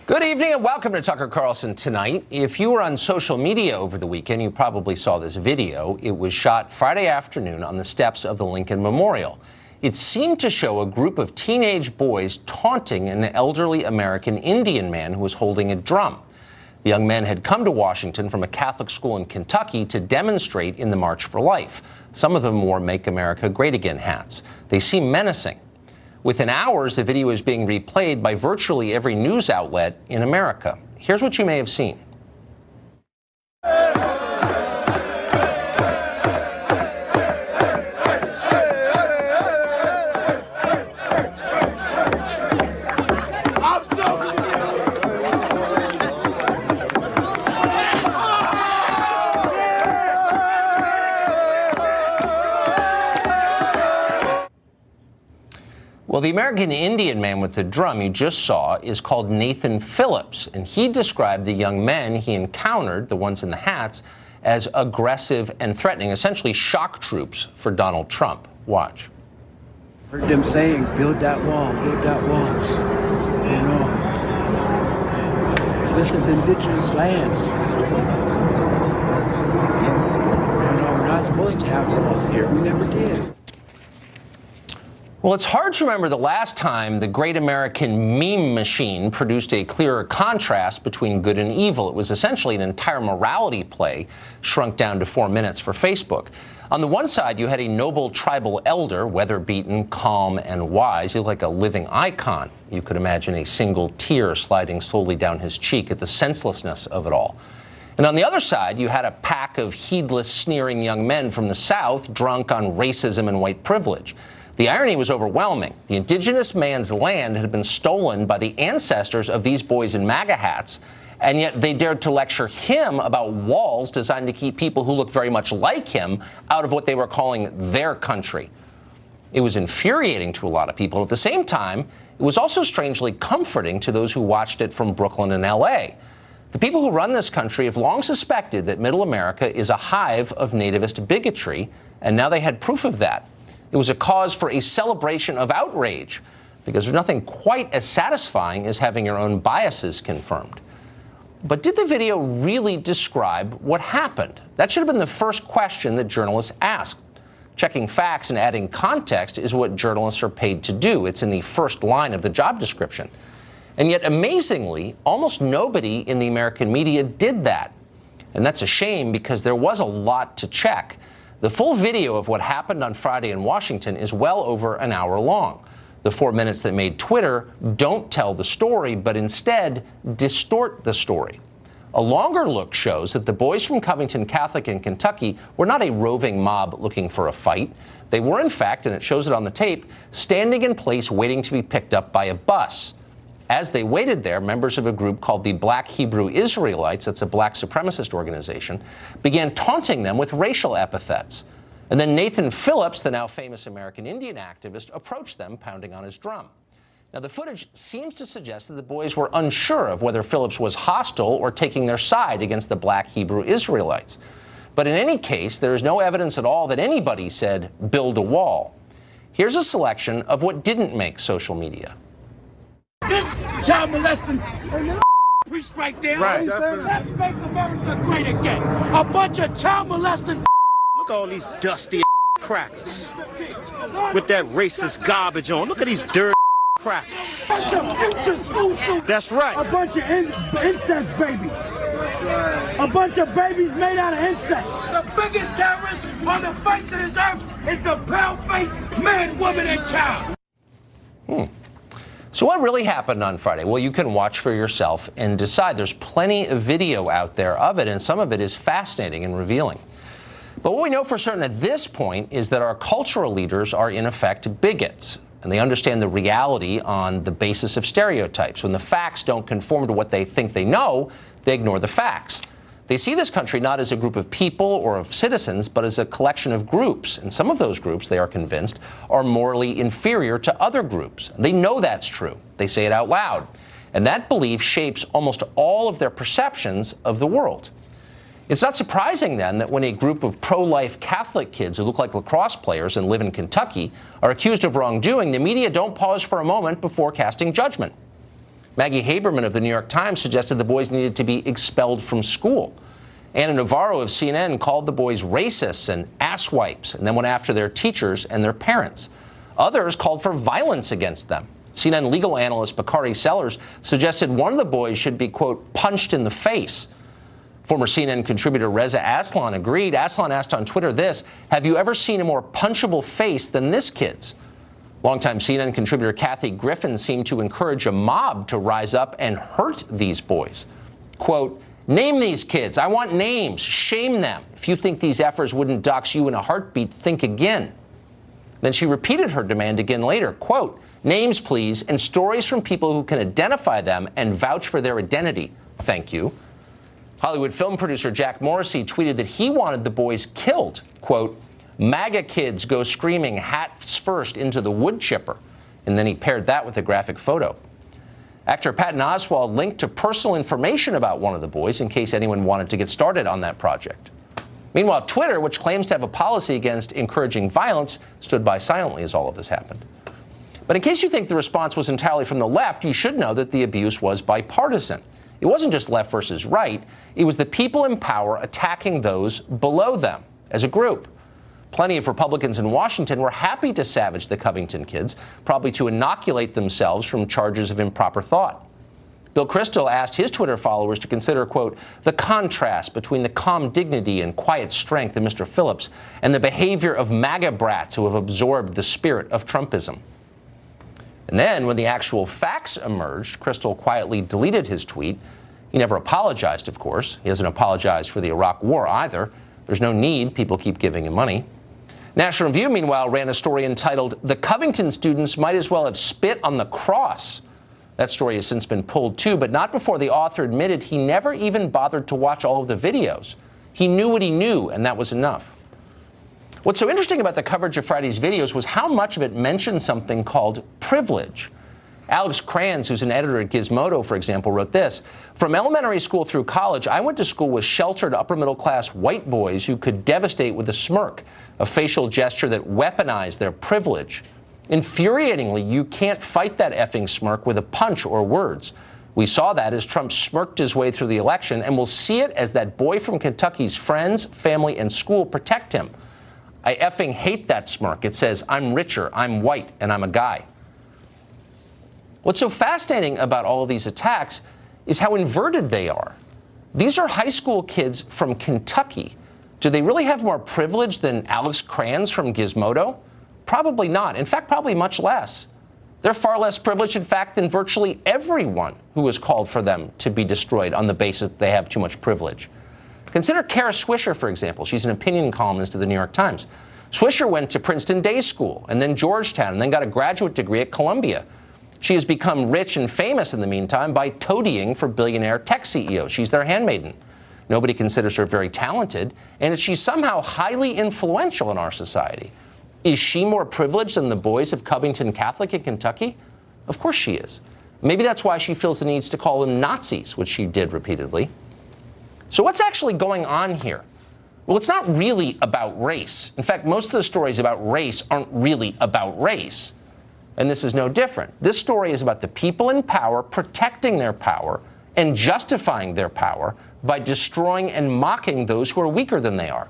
Good evening and welcome to Tucker Carlson Tonight. If you were on social media over the weekend, you probably saw this video. It was shot Friday afternoon on the steps of the Lincoln Memorial. It seemed to show a group of teenage boys taunting an elderly American Indian man who was holding a drum. The young men had come to Washington from a Catholic school in Kentucky to demonstrate in the March for Life. Some of them wore Make America Great Again hats. They seemed menacing. Within hours, the video is being replayed by virtually every news outlet in America. Here's what you may have seen. Well, the American Indian man with the drum you just saw is called Nathan Phillips, and he described the young men he encountered, the ones in the hats, as aggressive and threatening, essentially shock troops for Donald Trump. Watch. Heard them saying, build that wall, walls. You know, this is indigenous lands. You know, we're not supposed to have walls here. We never did. Well, it's hard to remember the last time the great American meme machine produced a clearer contrast between good and evil. It was essentially an entire morality play shrunk down to 4 minutes for Facebook. On the one side, you had a noble tribal elder, weather-beaten, calm, and wise. He looked like a living icon. You could imagine a single tear sliding slowly down his cheek at the senselessness of it all. And on the other side, you had a pack of heedless, sneering young men from the South, drunk on racism and white privilege. The irony was overwhelming. The indigenous man's land had been stolen by the ancestors of these boys in MAGA hats, and yet they dared to lecture him about walls designed to keep people who looked very much like him out of what they were calling their country. It was infuriating to a lot of people. At the same time, it was also strangely comforting to those who watched it from Brooklyn and LA. The people who run this country have long suspected that Middle America is a hive of nativist bigotry, and now they had proof of that. It was a cause for a celebration of outrage, because there's nothing quite as satisfying as having your own biases confirmed. But did the video really describe what happened? That should have been the first question that journalists asked. Checking facts and adding context is what journalists are paid to do. It's in the first line of the job description. And yet, amazingly, almost nobody in the American media did that. And that's a shame, because there was a lot to check. The full video of what happened on Friday in Washington is well over an hour long. The 4 minutes that made Twitter don't tell the story, but instead distort the story. A longer look shows that the boys from Covington Catholic in Kentucky were not a roving mob looking for a fight. They were, in fact, and it shows it on the tape, standing in place waiting to be picked up by a bus. As they waited there, members of a group called the Black Hebrew Israelites, that's a black supremacist organization, began taunting them with racial epithets. And then Nathan Phillips, the now famous American Indian activist, approached them, pounding on his drum. Now, the footage seems to suggest that the boys were unsure of whether Phillips was hostile or taking their side against the Black Hebrew Israelites. But in any case, there is no evidence at all that anybody said, build a wall. Here's a selection of what didn't make social media. This child molesting priest right there. Right. Let's make America great again. A bunch of child molesting. Look at all these dusty crackers with that racist garbage on. Look at these dirty crackers. A bunch of future school shooters. That's right. A bunch of incest babies. That's right. A bunch of babies made out of incest. The biggest terrorist on the face of this earth is the pale-faced man, woman, and child. So what really happened on Friday? Well, you can watch for yourself and decide. There's plenty of video out there of it, and some of it is fascinating and revealing. But what we know for certain at this point is that our cultural leaders are, in effect, bigots, and they understand the reality on the basis of stereotypes. When the facts don't conform to what they think they know, they ignore the facts. They see this country not as a group of people or of citizens, but as a collection of groups. And some of those groups, they are convinced, are morally inferior to other groups. They know that's true. They say it out loud. And that belief shapes almost all of their perceptions of the world. It's not surprising, then, that when a group of pro-life Catholic kids who look like lacrosse players and live in Kentucky are accused of wrongdoing, the media don't pause for a moment before casting judgment. Maggie Haberman of the New York Times suggested the boys needed to be expelled from school. Anna Navarro of CNN called the boys racists and asswipes and then went after their teachers and their parents. Others called for violence against them. CNN legal analyst Bakari Sellers suggested one of the boys should be, quote, punched in the face. Former CNN contributor Reza Aslan agreed. Aslan asked on Twitter this: have you ever seen a more punchable face than this kid's? Longtime CNN contributor Kathy Griffin seemed to encourage a mob to rise up and hurt these boys. Quote, name these kids. I want names. Shame them. If you think these efforts wouldn't dox you in a heartbeat, think again. Then she repeated her demand again later. Quote, names, please, and stories from people who can identify them and vouch for their identity. Thank you. Hollywood film producer Jack Morrissey tweeted that he wanted the boys killed. Quote, MAGA kids go screaming hats first into the wood chipper. And then he paired that with a graphic photo. Actor Patton Oswalt linked to personal information about one of the boys in case anyone wanted to get started on that project. Meanwhile, Twitter, which claims to have a policy against encouraging violence, stood by silently as all of this happened. But in case you think the response was entirely from the left, you should know that the abuse was bipartisan. It wasn't just left versus right. It was the people in power attacking those below them as a group. Plenty of Republicans in Washington were happy to savage the Covington kids, probably to inoculate themselves from charges of improper thought. Bill Kristol asked his Twitter followers to consider, quote, the contrast between the calm dignity and quiet strength of Mr. Phillips and the behavior of MAGA brats who have absorbed the spirit of Trumpism. And then, when the actual facts emerged, Kristol quietly deleted his tweet. He never apologized, of course. He hasn't apologized for the Iraq War either. There's no need. People keep giving him money. National Review, meanwhile, ran a story entitled, The Covington Students Might As Well Have Spit on the Cross. That story has since been pulled, too, but not before the author admitted he never even bothered to watch all of the videos. He knew what he knew, and that was enough. What's so interesting about the coverage of Friday's videos was how much of it mentioned something called privilege. Alex Kranz, who's an editor at Gizmodo, for example, wrote this: from elementary school through college, I went to school with sheltered upper-middle-class white boys who could devastate with a smirk, a facial gesture that weaponized their privilege. Infuriatingly, you can't fight that effing smirk with a punch or words. We saw that as Trump smirked his way through the election, and we'll see it as that boy from Kentucky's friends, family, and school protect him. I effing hate that smirk. It says, I'm richer, I'm white, and I'm a guy. What's so fascinating about all of these attacks is how inverted they are. These are high school kids from Kentucky. Do they really have more privilege than Alex Kranz from Gizmodo? Probably not. In fact, probably much less. They're far less privileged, in fact, than virtually everyone who has called for them to be destroyed on the basis that they have too much privilege. Consider Kara Swisher, for example. She's an opinion columnist at the New York Times. Swisher went to Princeton Day School and then Georgetown and then got a graduate degree at Columbia. She has become rich and famous in the meantime by toadying for billionaire tech CEOs. She's their handmaiden. Nobody considers her very talented, and she's somehow highly influential in our society. Is she more privileged than the boys of Covington Catholic in Kentucky? Of course she is. Maybe that's why she feels the need to call them Nazis, which she did repeatedly. So what's actually going on here? Well, it's not really about race. In fact, most of the stories about race aren't really about race. And this is no different. This story is about the people in power protecting their power and justifying their power by destroying and mocking those who are weaker than they are.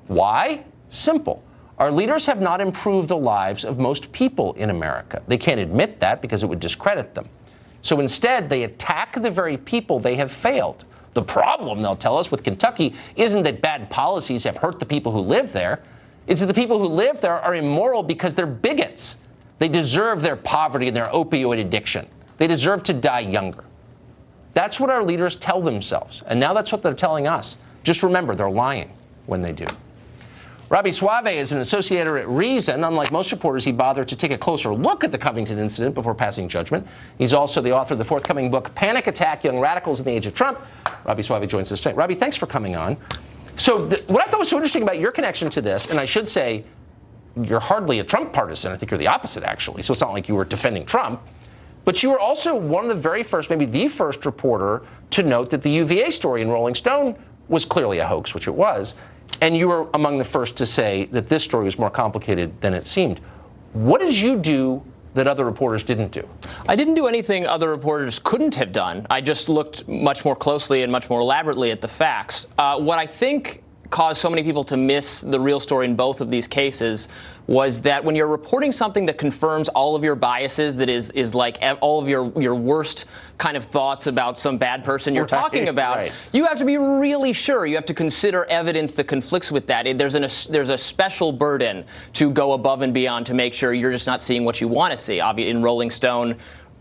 Why? Simple. Our leaders have not improved the lives of most people in America. They can't admit that because it would discredit them. So instead, they attack the very people they have failed. The problem, they'll tell us, with Kentucky isn't that bad policies have hurt the people who live there. It's that the people who live there are immoral because they're bigots. They deserve their poverty and their opioid addiction. They deserve to die younger. That's what our leaders tell themselves. And now that's what they're telling us. Just remember, they're lying when they do. Robbie Soave is an associate editor at Reason. Unlike most reporters, he bothered to take a closer look at the Covington incident before passing judgment. He's also the author of the forthcoming book, Panic Attack, Young Radicals in the Age of Trump. Robbie Soave joins us today. Robbie, thanks for coming on. So what I thought was so interesting about your connection to this, and I should say, you're hardly a Trump partisan. I think you're the opposite, actually. So it's not like you were defending Trump. But you were also one of the very first, maybe the first reporter to note that the UVA story in Rolling Stone was clearly a hoax, which it was. And you were among the first to say that this story was more complicated than it seemed. What did you do that other reporters didn't do? I didn't do anything other reporters couldn't have done. I just looked much more closely and much more elaborately at the facts. What I think caused so many people to miss the real story in both of these cases was that when you're reporting something that confirms all of your biases, that is like all of your worst kind of thoughts about some bad person you're talking about, you have to be really sure. You have to consider evidence that conflicts with that. There's a special burden to go above and beyond to make sure you're just not seeing what you want to see. In Rolling Stone,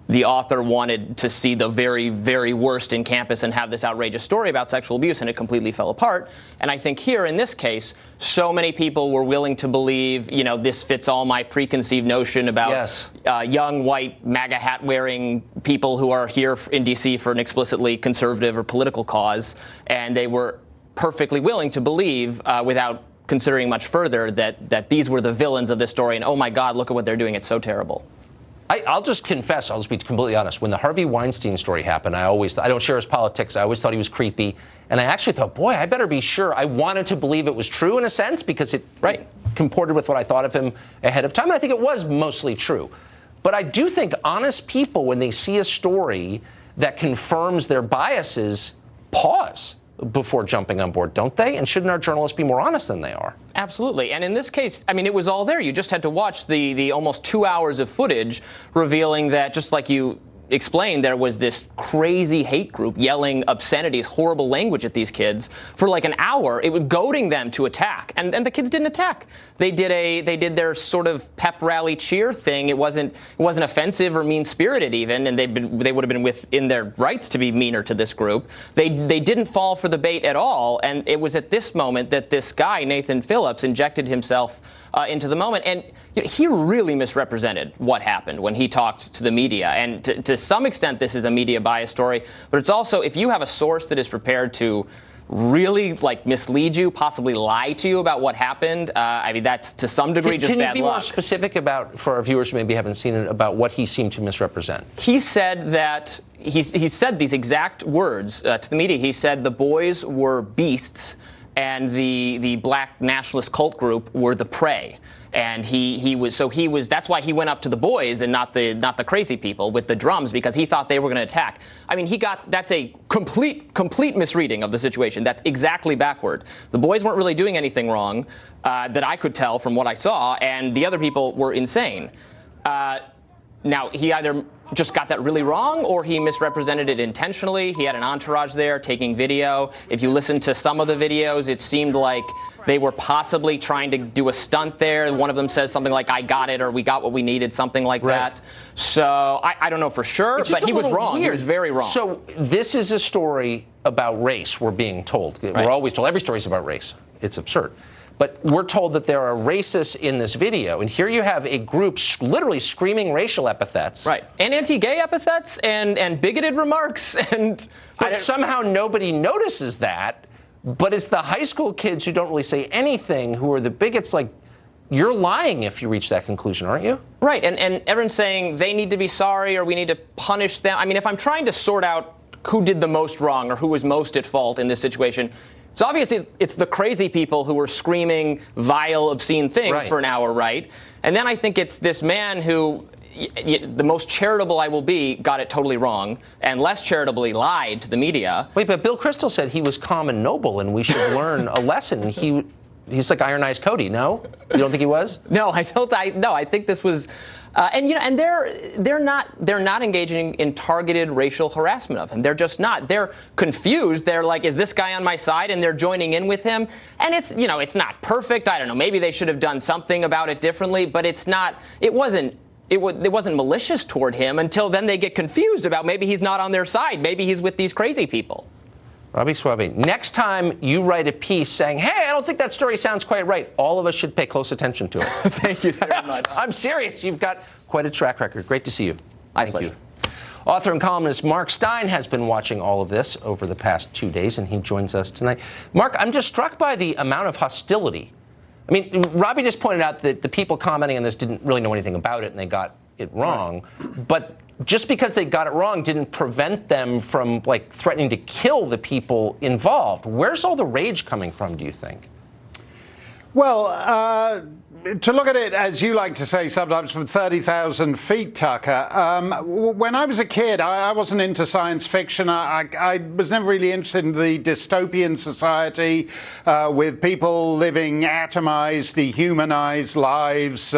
the author wanted to see the very, very worst in campus and have this outrageous story about sexual abuse, and it completely fell apart. And I think here, in this case, so many people were willing to believe, you know, this fits all my preconceived notion about young, white, MAGA hat-wearing people who are here in D.C. for an explicitly conservative or political cause, and they were perfectly willing to believe, without considering much further, that these were the villains of this story, and oh my God, look at what they're doing, it's so terrible. I'll just confess, I'll just be completely honest. When the Harvey Weinstein story happened, I don't share his politics. I always thought he was creepy. And I actually thought, boy, I better be sure. I wanted to believe it was true in a sense because it comported with what I thought of him ahead of time. And I think it was mostly true. But I do think honest people, when they see a story that confirms their biases, pause before jumping on board, don't they? And shouldn't our journalists be more honest than they are? Absolutely. And in this case, I mean, it was all there. You just had to watch the almost 2 hours of footage revealing that, just like you explained, there was this crazy hate group yelling obscenities, horrible language at these kids for like an hour. It was goading them to attack, and the kids didn't attack. They did their sort of pep rally cheer thing. It wasn't offensive or mean-spirited even, and they would have been within their rights to be meaner to this group. They didn't fall for the bait at all, and it was at this moment that this guy, Nathan Phillips, injected himself into the moment. And he really misrepresented what happened when he talked to the media. And to some extent, this is a media bias story. But it's also, if you have a source that is prepared to really mislead you, possibly lie to you about what happened, I mean, that's to some degree just bad luck. Can you be more specific about, for our viewers who maybe haven't seen it, about what he seemed to misrepresent? He said that, he said these exact words to the media. He said the boys were beasts and the black nationalist cult group were the prey. And that's why he went up to the boys and not the crazy people with the drums, because he thought they were going to attack. I mean, that's a complete misreading of the situation. That's exactly backward. The boys weren't really doing anything wrong that I could tell from what I saw, and the other people were insane. Now, he either just got that really wrong or he misrepresented it intentionally. He had an entourage there taking video. If you listen to some of the videos, it seemed like they were possibly trying to do a stunt there. One of them says something like, I got it, or we got what we needed, something like that. So I don't know for sure, but he was wrong. Weird. He was very wrong. So this is a story about race, we're being told. We're always told every story is about race. It's absurd. But we're told that there are racists in this video, and here you have a group literally screaming racial epithets. Right, and anti-gay epithets, and bigoted remarks, and... But somehow nobody notices that, but it's the high school kids who don't really say anything who are the bigots. Like, you're lying if you reach that conclusion, aren't you? Right, and everyone's saying they need to be sorry or we need to punish them. I mean, if I'm trying to sort out who did the most wrong or who was most at fault in this situation, so obviously it's the crazy people who were screaming vile, obscene things for an hour, right? And then I think it's this man who, the most charitable I will be, got it totally wrong, and less charitably lied to the media. Wait, but Bill Kristol said he was calm and noble and we should learn a lesson. He's like Iron Eyes Cody, no? You don't think he was? No, I think this was... And they're not engaging in targeted racial harassment of him. They're just not. They're confused. They're like, is this guy on my side? And they're joining in with him. And it's not perfect. I don't know. Maybe they should have done something about it differently. But it's not. It wasn't malicious toward him until then they get confused about maybe he's not on their side. Maybe he's with these crazy people. Robbie Soave, next time you write a piece saying, hey, I don't think that story sounds quite right, all of us should pay close attention to it. Thank you very much. I'm serious. You've got quite a track record. Great to see you. My pleasure. Author and columnist Mark Steyn has been watching all of this over the past 2 days, and he joins us tonight. Mark, I'm just struck by the amount of hostility. I mean, Robbie just pointed out that the people commenting on this didn't really know anything about it, and they got it wrong. But just because they got it wrong didn't prevent them from, threatening to kill the people involved. Where's all the rage coming from, do you think? Well, to look at it, as you like to say sometimes, from 30,000 feet, Tucker, when I was a kid, I wasn't into science fiction. I was never really interested in the dystopian society with people living atomized, dehumanized lives,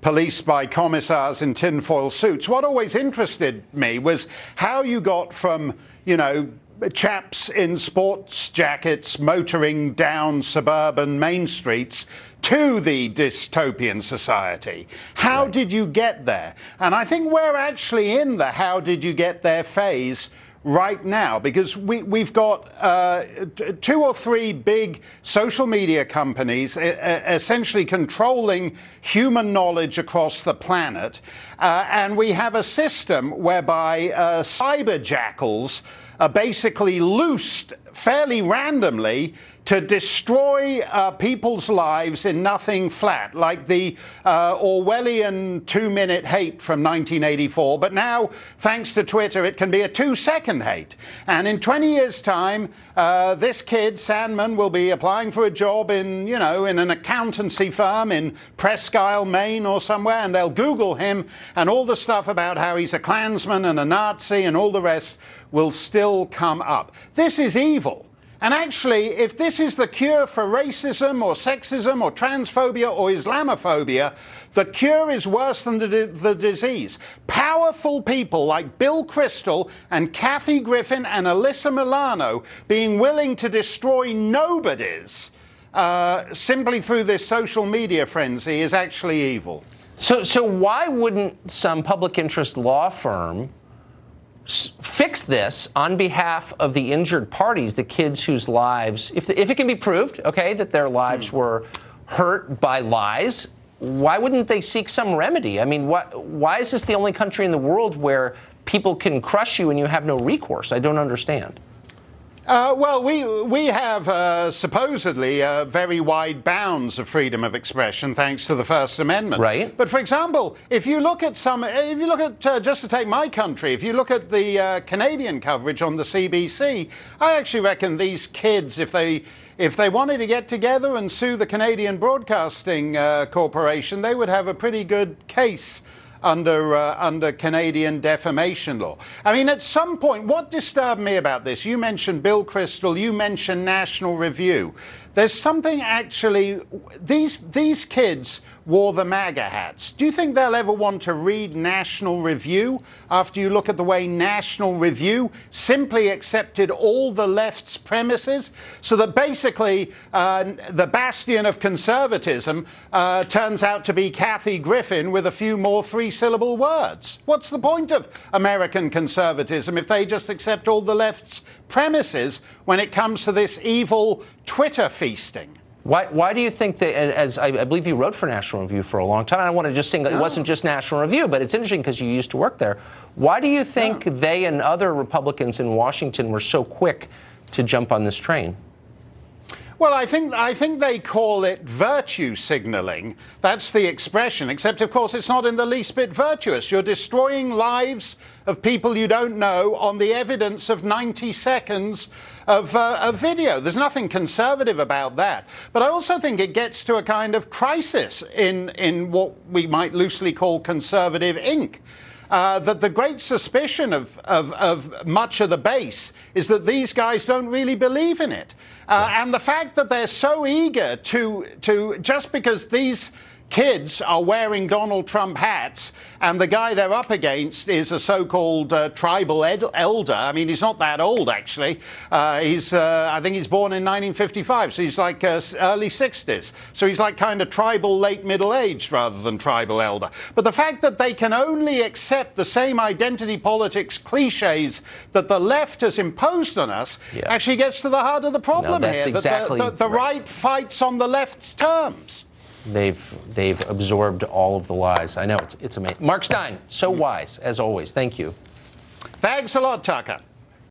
policed by commissars in tinfoil suits. What always interested me was how you got from, you know, chaps in sports jackets motoring down suburban main streets to the dystopian society. How did you get there? And I think we're actually in the how did you get there phase right now, because we've got 2 or 3 big social media companies essentially controlling human knowledge across the planet, and we have a system whereby cyber jackals are basically loosed fairly randomly to destroy people's lives in nothing flat, like the Orwellian 2-minute hate from 1984. But now, thanks to Twitter, it can be a 2-second hate. And in 20 years' time, this kid, Sandman, will be applying for a job in, you know, in an accountancy firm in Presque Isle, Maine or somewhere, and they'll Google him, and all the stuff about how he's a Klansman and a Nazi and all the rest will still come up. This is evil. And actually, if this is the cure for racism or sexism or transphobia or Islamophobia, the cure is worse than the disease. Powerful people like Bill Kristol and Kathy Griffin and Alyssa Milano being willing to destroy nobodies simply through this social media frenzy is actually evil. So why wouldn't some public interest law firm fix this on behalf of the injured parties, the kids whose lives, if it can be proved, okay, that their lives were hurt by lies, why wouldn't they seek some remedy? I mean, why is this the only country in the world where people can crush you and you have no recourse? I don't understand. Well, we have supposedly very wide bounds of freedom of expression thanks to the First Amendment. Right. But for example, if you look at just to take my country, if you look at the Canadian coverage on the CBC, I actually reckon these kids, if they wanted to get together and sue the Canadian Broadcasting Corporation, they would have a pretty good case under Canadian defamation law. I mean, at some point, what disturbed me about this, you mentioned Bill Kristol, you mentioned National Review. There's something actually, these kids wore the MAGA hats. Do you think they'll ever want to read National Review after you look at the way National Review simply accepted all the left's premises? So that basically the bastion of conservatism turns out to be Kathy Griffin with a few more 3-syllable words. What's the point of American conservatism if they just accept all the left's premises when it comes to this evil Twitter feasting? Why do you think that, as I believe you wrote for National Review for a long time, I want to just say it wasn't just National Review, but it's interesting because you used to work there. Why do you think they and other Republicans in Washington were so quick to jump on this train? Well, I think they call it virtue signaling. That's the expression, except, of course, it's not in the least bit virtuous. You're destroying lives of people you don't know on the evidence of 90 seconds of video. There's nothing conservative about that. But I also think it gets to a kind of crisis in what we might loosely call conservative ink. That the great suspicion of much of the base is that these guys don't really believe in it. And the fact that they're so eager to just because these kids are wearing Donald Trump hats and the guy they're up against is a so-called tribal elder. I mean, he's not that old, actually. I think he's born in 1955, so he's like early 60s. So he's like kind of tribal late middle-aged rather than tribal elder. But the fact that they can only accept the same identity politics cliches that the left has imposed on us actually gets to the heart of the problem here. Exactly that the right fights on the left's terms. They've absorbed all of the lies. I know, it's amazing. Mark Steyn, so wise, as always. Thank you. Thanks a lot, Tucker.